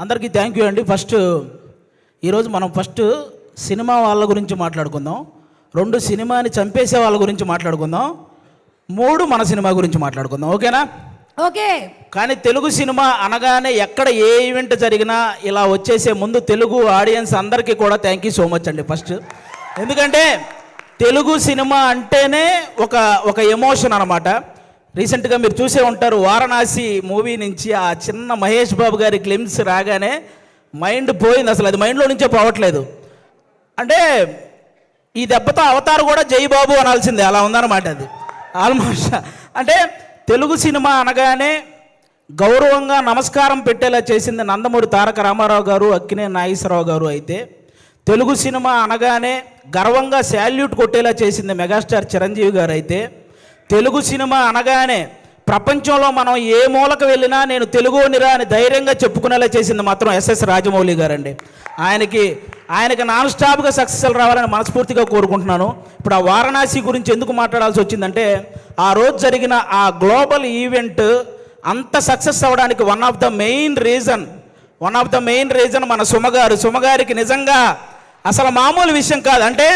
అందరికీ thank you అండి. ఈరోజు మనం సినిమా వాళ్ళ గురించి మాట్లాడుకుందాం, 2 సినిమాని చంపేసే వాళ్ళ గురించి మాట్లాడుకుందాం, 3 మన సినిమా గురించి మాట్లాడుకుందాం. ఓకేనా? ఓకే. కానీ తెలుగు సినిమా అనగానే ఎక్కడ ఏ ఈవెంట్ జరిగినా ఇలా వచ్చేసే ముందు తెలుగు ఆడియన్స్ అందరికీ కూడా థ్యాంక్ యూ సో మచ్ అండి. ఎందుకంటే తెలుగు సినిమా అంటేనే ఒక ఎమోషన్ అనమాట. రీసెంట్గా మీరు చూసే ఉంటారు, వారణాసి మూవీ నుంచి ఆ చిన్న మహేష్ బాబు గారి గ్లిమ్స్ రాగానే మైండ్ పోయింది. అసలు అది మైండ్లో నుంచే పోవట్లేదు. అంటే ఈ దెబ్బతో అవతారు కూడా జై బాబు అనాల్సిందే, అలా ఉందన్నమాట. అది ఆల్మోస్ట్ అంటే తెలుగు సినిమా అనగానే గౌరవంగా నమస్కారం పెట్టేలా చేసింది నందమూరి తారక రామారావు గారు, అక్కినేని నాగేశ్వరరావు గారు. అయితే తెలుగు సినిమా అనగానే గర్వంగా శాల్యూట్ కొట్టేలా చేసింది మెగాస్టార్ చిరంజీవి గారు. అయితే తెలుగు సినిమా అనగానే ప్రపంచంలో మనం ఏ మూలకు వెళ్ళినా నేను తెలుగునిరా అని ధైర్యంగా చెప్పుకునేలా చేసింది మాత్రం ఎస్ఎస్ రాజమౌళి గారండి. ఆయనకి నాన్ స్టాప్గా సక్సెస్ రావాలని మనస్ఫూర్తిగా కోరుకుంటున్నాను. ఇప్పుడు ఆ వారణాసి గురించి ఎందుకు మాట్లాడాల్సి వచ్చిందంటే, ఆ రోజు జరిగిన ఆ గ్లోబల్ ఈవెంట్ అంత సక్సెస్ అవ్వడానికి one of the main reason మన సుమగారికి నిజంగా అసలు మామూలు విషయం కాదు. అంటే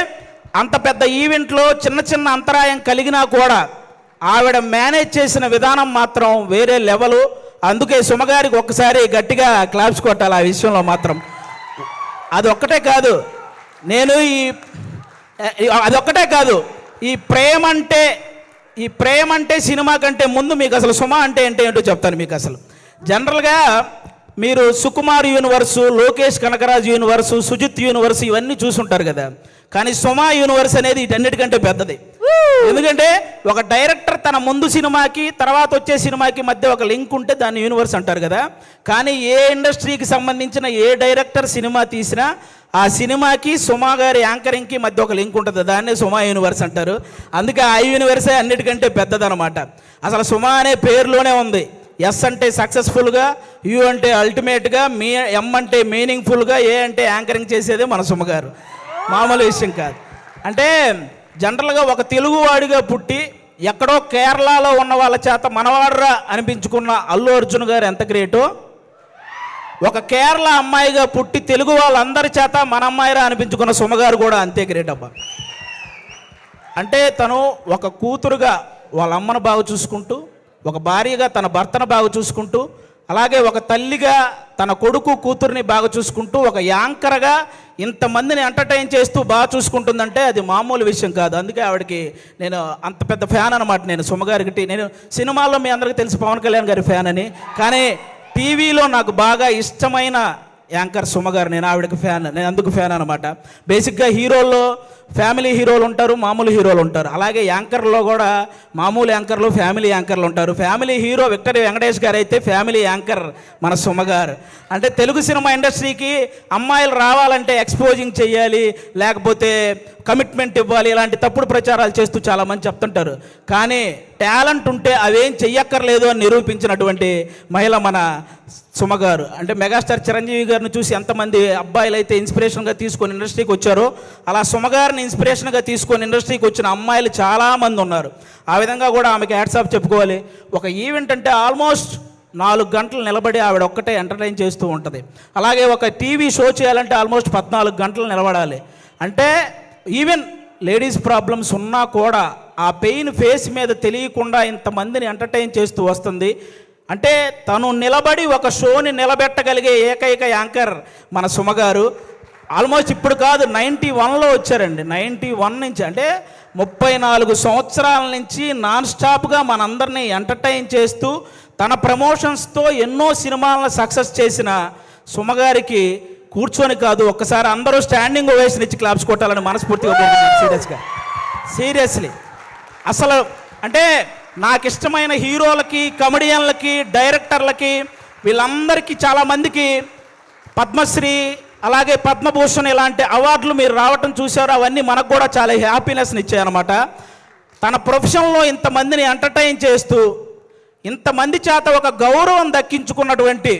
అంత పెద్ద ఈవెంట్లో చిన్న అంతరాయం కలిగినా కూడా ఆవిడ మేనేజ్ చేసిన విధానం మాత్రం వేరే లెవెలు. అందుకే సుమగారికి ఒక్కసారి గట్టిగా క్లాప్స్ కొట్టాలి ఆ విషయంలో మాత్రం. అదొక్కటే కాదు, ఈ ప్రేమ అంటే సినిమా కంటే ముందు మీకు అసలు సుమ అంటే ఏంటో చెప్తాను. మీకు అసలు జనరల్గా మీరు Sukumar universe, Lokesh Kanagaraj universe, Sujeeth universe ఇవన్నీ చూసుంటారు కదా. కానీ సుమ యూనివర్స్ అనేది వీటన్నిటికంటే పెద్దది. ఎందుకంటే ఒక డైరెక్టర్ తన ముందు సినిమాకి తర్వాత వచ్చే సినిమాకి మధ్య ఒక లింక్ ఉంటే దాన్ని యూనివర్స్ అంటారు కదా. కానీ ఏ ఇండస్ట్రీకి సంబంధించిన ఏ డైరెక్టర్ సినిమా తీసినా ఆ సినిమాకి సుమ గారి యాంకరింగ్కి మధ్య ఒక లింక్ ఉంటుంది, దాన్నే సుమ యూనివర్స్ అంటారు. అందుకే ఆ యూనివర్సే అన్నిటికంటే పెద్దదన్నమాట. అసలు సుమ అనే పేరులోనే ఉంది. ఎస్ అంటే సక్సెస్ఫుల్గా, యు అంటే అల్టిమేట్గా, ఎం అంటే మీనింగ్ఫుల్గా, ఏ అంటే యాంకరింగ్ చేసేదే మన సుమ గారు. మామూలు విషయం కాదు. అంటే జనరల్గా ఒక తెలుగువాడిగా పుట్టి ఎక్కడో కేరళలో ఉన్న వాళ్ళ చేత మనవాడరా అనిపించుకున్న అల్లు అర్జున్ గారు ఎంత గ్రేటో, ఒక కేరళ అమ్మాయిగా పుట్టి తెలుగు వాళ్ళందరి చేత మన అమ్మాయిరా అనిపించుకున్న సుమగారు కూడా అంతే గ్రేట్ అబ్బా. అంటే తను ఒక కూతురుగా వాళ్ళ అమ్మను బాగా చూసుకుంటూ, ఒక భార్యగా తన భర్తను బాగా చూసుకుంటూ, అలాగే ఒక తల్లిగా తన కొడుకు కూతుర్ని బాగా చూసుకుంటూ, ఒక యాంకర్గా ఇంతమందిని ఎంటర్టైన్ చేస్తూ బాగా చూసుకుంటుందంటే అది మామూలు విషయం కాదు. అందుకే ఆవిడకి నేను అంత పెద్ద ఫ్యాన్ అనమాట. నేను సుమగారికి, నేను సినిమాల్లో మీ అందరికీ తెలుసు పవన్ కళ్యాణ్ గారి ఫ్యాన్ అని, కానీ టీవీలో నాకు బాగా ఇష్టమైన యాంకర్ సుమగారు. నేను ఆవిడకి ఫ్యాన్, నేను అందుకు ఫ్యాన్ అనమాట. బేసిక్గా హీరోల్లో ఫ్యామిలీ హీరోలు ఉంటారు, మామూలు హీరోలు ఉంటారు. అలాగే యాంకర్లో కూడా మామూలు యాంకర్లు, ఫ్యామిలీ యాంకర్లు ఉంటారు. ఫ్యామిలీ హీరో విక్టరీ వెంకటేష్ గారు అయితే ఫ్యామిలీ యాంకర్ మన సుమగారు. అంటే తెలుగు సినిమా ఇండస్ట్రీకి అమ్మాయిలు రావాలంటే ఎక్స్పోజింగ్ చేయాలి, లేకపోతే కమిట్మెంట్ ఇవ్వాలి, ఇలాంటి తప్పుడు ప్రచారాలు చేస్తూ చాలామంది చెప్తుంటారు. కానీ టాలెంట్ ఉంటే అవేం చెయ్యక్కర్లేదు అని నిరూపించినటువంటి మహిళ మన సుమగారు. అంటే మెగాస్టార్ చిరంజీవి గారిని చూసి ఎంతమంది అబ్బాయిలు అయితే ఇన్స్పిరేషన్గా తీసుకొని ఇండస్ట్రీకి వచ్చారో, అలా సుమగారిని ఇన్స్పిరేషన్గా తీసుకొని ఇండస్ట్రీకి వచ్చిన అమ్మాయిలు చాలామంది ఉన్నారు. ఆ విధంగా కూడా ఆమెకి హ్యాట్స్ ఆఫ్ చెప్పుకోవాలి. ఒక ఈవెంట్ అంటే ఆల్మోస్ట్ 4 గంటలు నిలబడి ఆవిడ ఒక్కటే ఎంటర్టైన్ చేస్తూ ఉంటుంది. అలాగే ఒక టీవీ షో చేయాలంటే ఆల్మోస్ట్ 14 గంటలు నిలబడాలి. అంటే ఈవెన్ లేడీస్ ప్రాబ్లమ్స్ ఉన్నా కూడా ఆ పెయిన్ ఫేస్ మీద తెలియకుండా ఇంతమందిని ఎంటర్టైన్ చేస్తూ వస్తుంది. అంటే తను నిలబడి ఒక షోని నిలబెట్టగలిగే ఏకైక యాంకర్ మన సుమగారు. ఆల్మోస్ట్ ఇప్పుడు కాదు, 91లో వచ్చారండి. 91 నుంచి, అంటే 34 సంవత్సరాల నుంచి నాన్ స్టాప్గా మనందరినీ ఎంటర్టైన్ చేస్తూ తన ప్రమోషన్స్తో ఎన్నో సినిమాలను సక్సెస్ చేసిన సుమగారికి కూర్చొని కాదు, ఒక్కసారి అందరూ స్టాండింగ్ ఓవేషన్ ఇచ్చి క్లాప్స్ కొట్టాలని మనస్ఫూర్తిగా కోరుకుంటున్నాను. సీరియస్లీ అసలు అంటే నాకు ఇష్టమైన హీరోలకి, కమెడియన్లకి, డైరెక్టర్లకి, వీళ్ళందరికీ చాలామందికి పద్మశ్రీ అలాగే పద్మభూషణ్ ఇలాంటి అవార్డులు మీరు రావటం చూశారు. అవన్నీ మనకు కూడా చాలా హ్యాపీనెస్ని ఇచ్చాయన్నమాట. తన ప్రొఫెషన్లో ఇంతమందిని ఎంటర్టైన్ చేస్తూ ఇంతమంది చేత ఒక గౌరవం దక్కించుకున్నటువంటి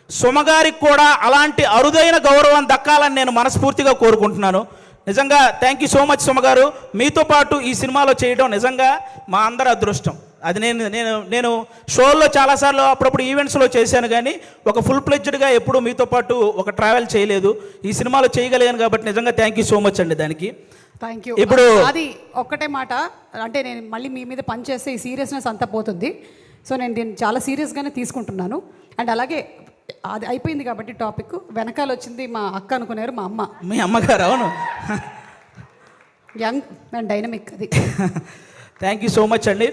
సుమగారికి కూడా అలాంటి అరుదైన గౌరవం దక్కాలని నేను మనస్ఫూర్తిగా కోరుకుంటున్నాను. నిజంగా థ్యాంక్ యూ సో మచ్ సుమగారు. మీతో పాటు ఈ సినిమాలో చేయడం నిజంగా మా అందరి అదృష్టం. అది నేను షోల్లో చాలాసార్లు అప్పుడప్పుడు ఈవెంట్స్లో చేశాను, కానీ ఒక ఫుల్ ప్లెడ్జ్డ్గా ఎప్పుడు మీతో పాటు ఒక ట్రావెల్ చేయలేదు. ఈ సినిమాలో చేయగలిగాను కాబట్టి నిజంగా థ్యాంక్ యూ సో మచ్ అండి దానికి. Thank you. ఇప్పుడు అది ఒక్కటే మాట, అంటే నేను మళ్ళీ మీ మీద పని చేస్తే ఈ సీరియస్నెస్ అంతా పోతుంది. సో నేను దీన్ని చాలా సీరియస్గానే తీసుకుంటున్నాను. అండ్ అలాగే అది అయిపోయింది కాబట్టి టాపిక్, వెనకాల వచ్చింది మా అక్క అనుకున్నారు, మా అమ్మ. మీ అమ్మగారు? అవును, యంగ్ అండ్ డైనమిక్. అది థ్యాంక్ యూ సో మచ్ అండి.